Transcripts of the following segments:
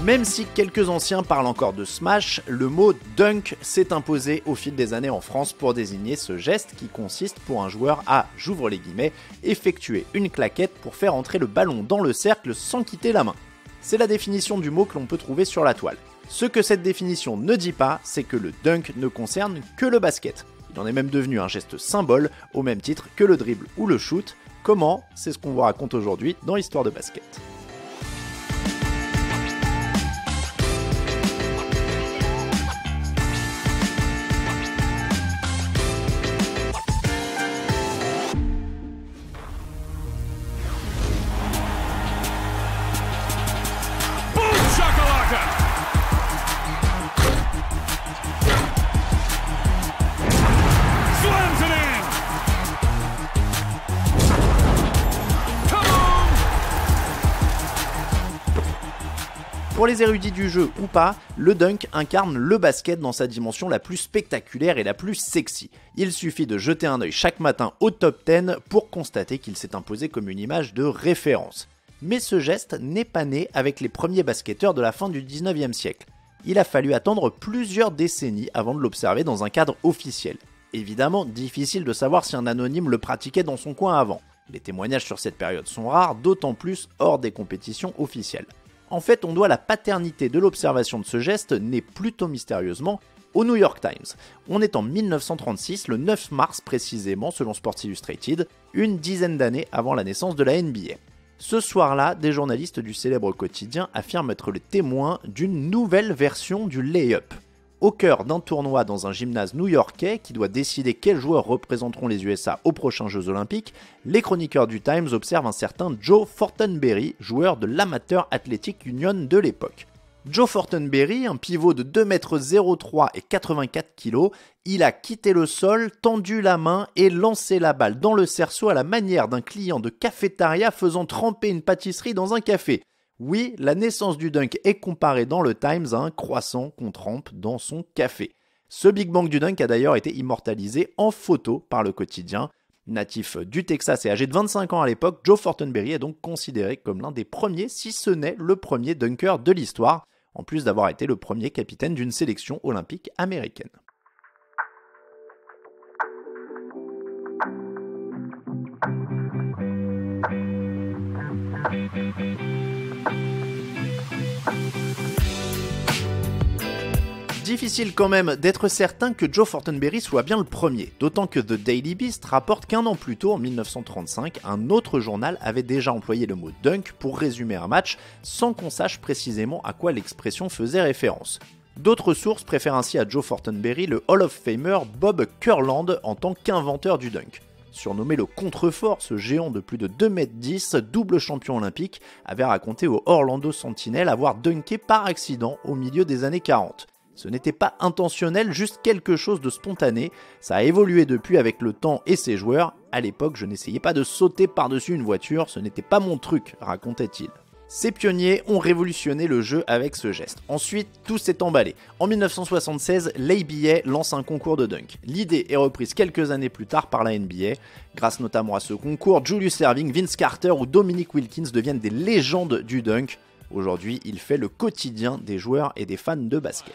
Même si quelques anciens parlent encore de smash, le mot dunk s'est imposé au fil des années en France pour désigner ce geste qui consiste pour un joueur à, j'ouvre les guillemets, effectuer une claquette pour faire entrer le ballon dans le cercle sans quitter la main. C'est la définition du mot que l'on peut trouver sur la toile. Ce que cette définition ne dit pas, c'est que le dunk ne concerne que le basket. Il en est même devenu un geste symbole, au même titre que le dribble ou le shoot. Comment ? C'est ce qu'on vous raconte aujourd'hui dans Histoire de basket. Pour les érudits du jeu ou pas, le dunk incarne le basket dans sa dimension la plus spectaculaire et la plus sexy. Il suffit de jeter un œil chaque matin au top 10 pour constater qu'il s'est imposé comme une image de référence. Mais ce geste n'est pas né avec les premiers basketteurs de la fin du 19e siècle. Il a fallu attendre plusieurs décennies avant de l'observer dans un cadre officiel. Évidemment, difficile de savoir si un anonyme le pratiquait dans son coin avant. Les témoignages sur cette période sont rares, d'autant plus hors des compétitions officielles. En fait, on doit la paternité de l'observation de ce geste, né plutôt mystérieusement, au New York Times. On est en 1936, le 9 mars précisément, selon Sports Illustrated, une dizaine d'années avant la naissance de la NBA. Ce soir-là, des journalistes du célèbre quotidien affirment être le témoin d'une nouvelle version du lay-up. Au cœur d'un tournoi dans un gymnase new-yorkais qui doit décider quels joueurs représenteront les USA aux prochains Jeux Olympiques, les chroniqueurs du Times observent un certain Joe Fortenberry, joueur de l'Amateur Athletic Union de l'époque. Joe Fortenberry, un pivot de 2,03 m et 84 kg, il a quitté le sol, tendu la main et lancé la balle dans le cerceau à la manière d'un client de cafétéria faisant tremper une pâtisserie dans un café. Oui, la naissance du dunk est comparée dans le Times à un croissant qu'on trempe dans son café. Ce Big Bang du dunk a d'ailleurs été immortalisé en photo par le quotidien. Natif du Texas et âgé de 25 ans à l'époque, Joe Fortenberry est donc considéré comme l'un des premiers, si ce n'est le premier dunker de l'histoire, en plus d'avoir été le premier capitaine d'une sélection olympique américaine. Difficile quand même d'être certain que Joe Fortenberry soit bien le premier, d'autant que The Daily Beast rapporte qu'un an plus tôt, en 1935, un autre journal avait déjà employé le mot dunk pour résumer un match sans qu'on sache précisément à quoi l'expression faisait référence. D'autres sources préfèrent ainsi à Joe Fortenberry le Hall of Famer Bob Kurland en tant qu'inventeur du dunk. Surnommé le contrefort, ce géant de plus de 2,10 m, double champion olympique, avait raconté au Orlando Sentinel avoir dunké par accident au milieu des années 40. Ce n'était pas intentionnel, juste quelque chose de spontané. Ça a évolué depuis avec le temps et ses joueurs. À l'époque, je n'essayais pas de sauter par-dessus une voiture, ce n'était pas mon truc, racontait-il. Ces pionniers ont révolutionné le jeu avec ce geste. Ensuite, tout s'est emballé. En 1976, l'ABA lance un concours de dunk. L'idée est reprise quelques années plus tard par la NBA. Grâce notamment à ce concours, Julius Erving, Vince Carter ou Dominique Wilkins deviennent des légendes du dunk. Aujourd'hui, il fait le quotidien des joueurs et des fans de basket.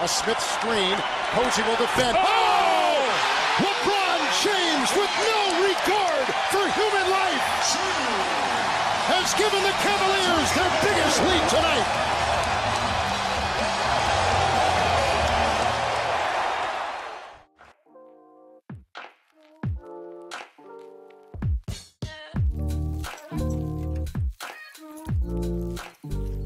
A Smith screen, Posey will defend. Oh! LeBron James with no regard for human life has given the Cavaliers their biggest lead tonight.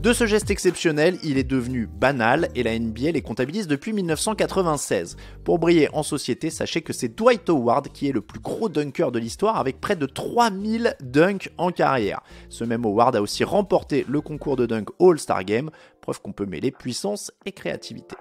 De ce geste exceptionnel, il est devenu banal et la NBA les comptabilise depuis 1996. Pour briller en société, sachez que c'est Dwight Howard qui est le plus gros dunker de l'histoire avec près de 3000 dunks en carrière. Ce même Howard a aussi remporté le concours de dunk All-Star Game, preuve qu'on peut mêler puissance et créativité.